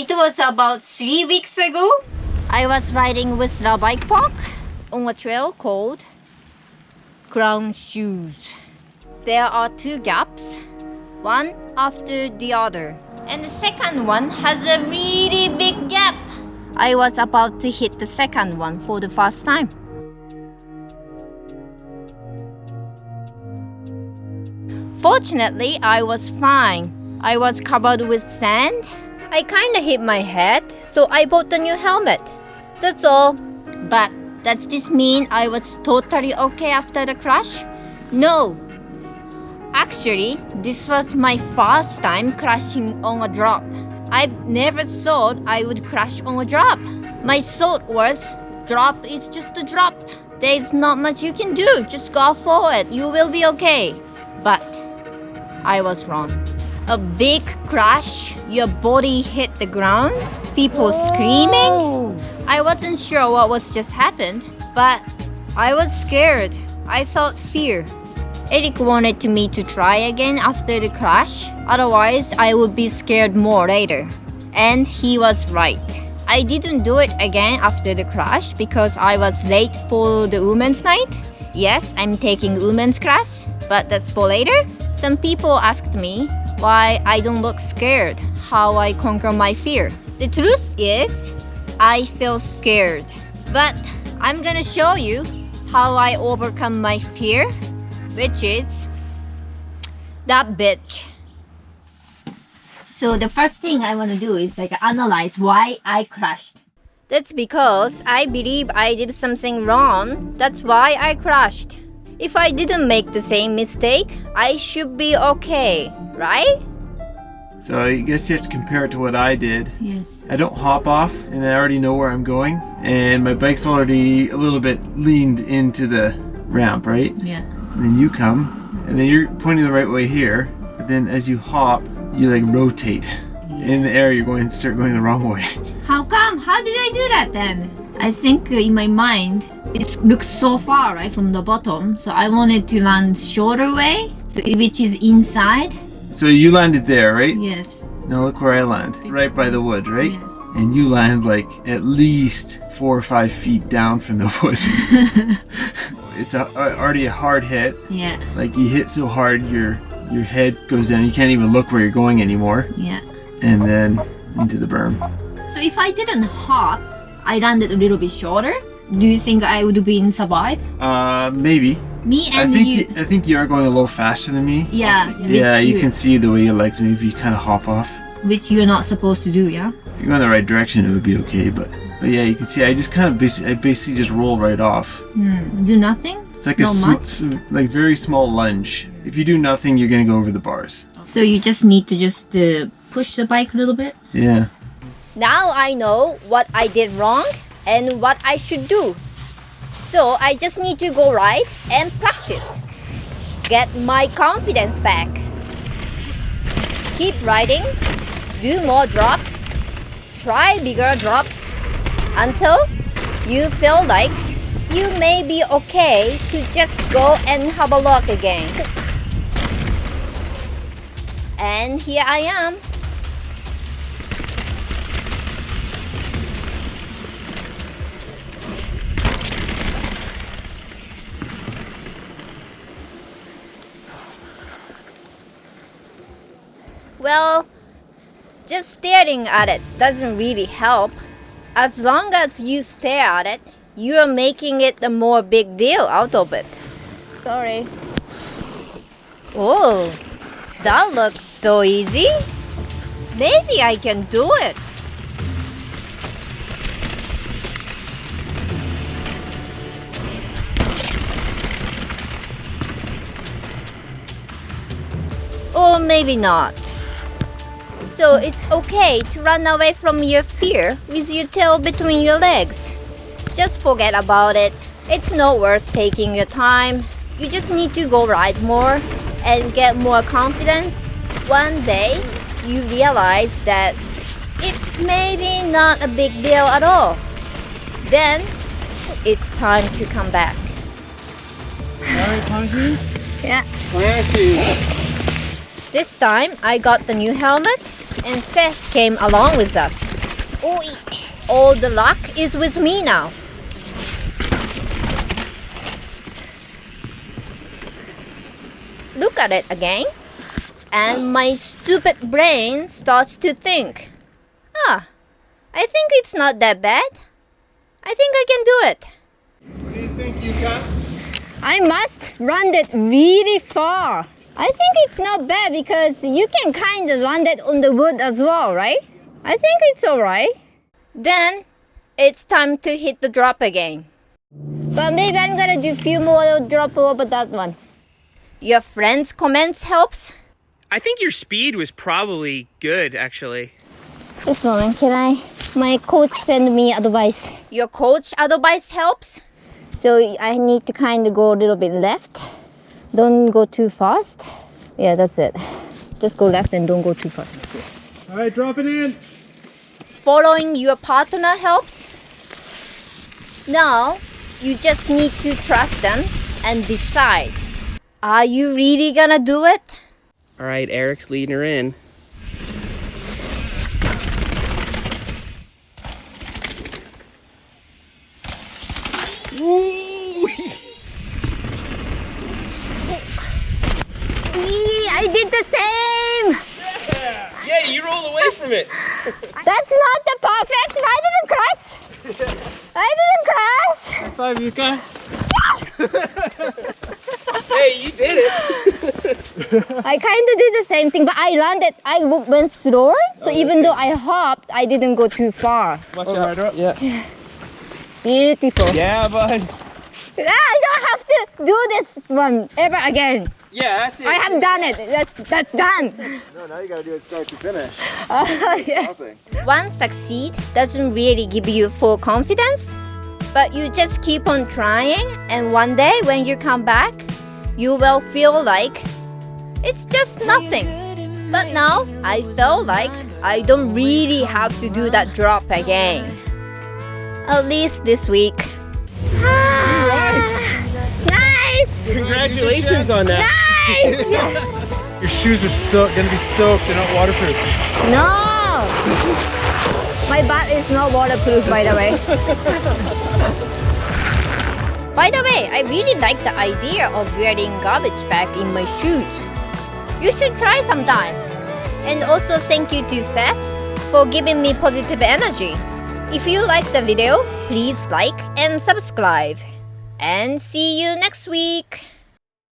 It was about 3 weeks ago. I was riding with the bike park on a trail called Crown Shoes. There are 2 gaps, one after the other. And the second one has a really big gap. I was about to hit the second one for the first time. Fortunately, I was fine. I was covered with sand. I kinda hit my head, so I bought a new helmet. That's all. But does this mean I was totally okay after the crash? No. Actually, this was my first time crashing on a drop. I never thought I would crash on a drop. My thought was, drop is just a drop. There's not much you can do. Just go forward. You will be okay. But I was wrong. A big crash, your body hit the ground, people screaming. I wasn't sure what was just happened, but I was scared. I felt fear. Eric wanted me to try again after the crash, otherwise I would be scared more later. And he was right. I didn't do it again after the crash because I was late for the women's night. Yes, I'm taking women's class, but that's for later. Some people asked me why I don't look scared, how I conquer my fear. The truth is, I feel scared. But I'm gonna show you how I overcome my fear, which is that bitch. So the first thing I want to do is analyze why I crashed. That's because I believe I did something wrong. That's why I crashed. If I didn't make the same mistake, I should be okay, right? So I guess you have to compare it to what I did. Yes. I don't hop off, and I already know where I'm going, and my bike's already a little bit leaned into the ramp, right? Yeah. And then you come, and then you're pointing the right way here, but then as you hop, you rotate. In the air, start going the wrong way. How come? How did I do that then? I think in my mind, it looks so far, right, from the bottom. So I wanted to land shorter way, which is inside. So you landed there, right? Yes. Now look where I land. Right by the wood, right? Yes. And you land at least 4 or 5 feet down from the wood. It's already a hard hit. Yeah. You hit so hard, your head goes down. You can't even look where you're going anymore. Yeah. And then into the berm. So if I didn't hop, I landed a little bit shorter. Do you think I would be survive? Maybe. Me and you. I think you are going a little faster than me. Yeah. Yeah, you can see the way your legs move if you kind of hop off. Which you're not supposed to do, yeah? If you're going the right direction, it would be okay. But yeah, you can see I just kind of basically just roll right off. Do nothing? It's like very small lunge. If you do nothing, you're gonna go over the bars. So you just need to push the bike a little bit? Yeah. Now I know what I did wrong and what I should do. So I just need to go ride and practice. Get my confidence back. Keep riding, do more drops, try bigger drops until you feel like you may be okay to just go and have a look again. And here I am. Well, just staring at it doesn't really help. As long as you stare at it, you are making it a more big deal out of it. Sorry. Oh, that looks so easy. Maybe I can do it. Or maybe not. So it's okay to run away from your fear with your tail between your legs. Just forget about it. It's not worth taking your time. You just need to go ride more and get more confidence. One day, you realize that it may be not a big deal at all. Then, it's time to come back. Alright, Tanji? Yeah. Alright. This time, I got the new helmet and Seth came along with us. All the luck is with me now. Look at it again. And my stupid brain starts to think. I think it's not that bad. I think I can do it. What do you think, Yuka? I must run it really far. I think it's not bad because you can kind of land it on the wood as well, right? I think it's alright. Then it's time to hit the drop again. But maybe I'm gonna do a few more drop over that one. Your friend's comments helps? I think your speed was probably good, actually. Just a moment, my coach sent me advice. Your coach advice helps? So I need to kind of go a little bit left. Don't go too fast. Yeah, that's it. Just go left and don't go too fast. All right, drop it in. Following your partner helps. Now, you just need to trust them and decide. Are you really gonna do it? All right, Eric's leading her in. Ooh! I did the same! Yeah, you rolled away from it. That's not the perfect. I didn't crash. I didn't crash. High five, Yuka. Hey, you did it. I kind of did the same thing, but I landed. I went slower, so even though I hopped, I didn't go too far. Watch out. Yeah. Beautiful. Yeah, bud. I don't have to do this one ever again. Yeah, that's it. I have done it. That's done. No, now you gotta do it start to finish. Yeah. One succeed doesn't really give you full confidence, but you just keep on trying, and one day when you come back, you will feel like it's just nothing. But now I feel like I don't really have to do that drop again. At least this week. Nice! Congratulations on that. Nice! Your shoes are gonna be soaked. They're not waterproof. No! My butt is not waterproof, by the way. By the way, I really like the idea of wearing garbage bag in my shoes. You should try sometime. And also thank you to Seth for giving me positive energy. If you like the video, please like and subscribe. And see you next week.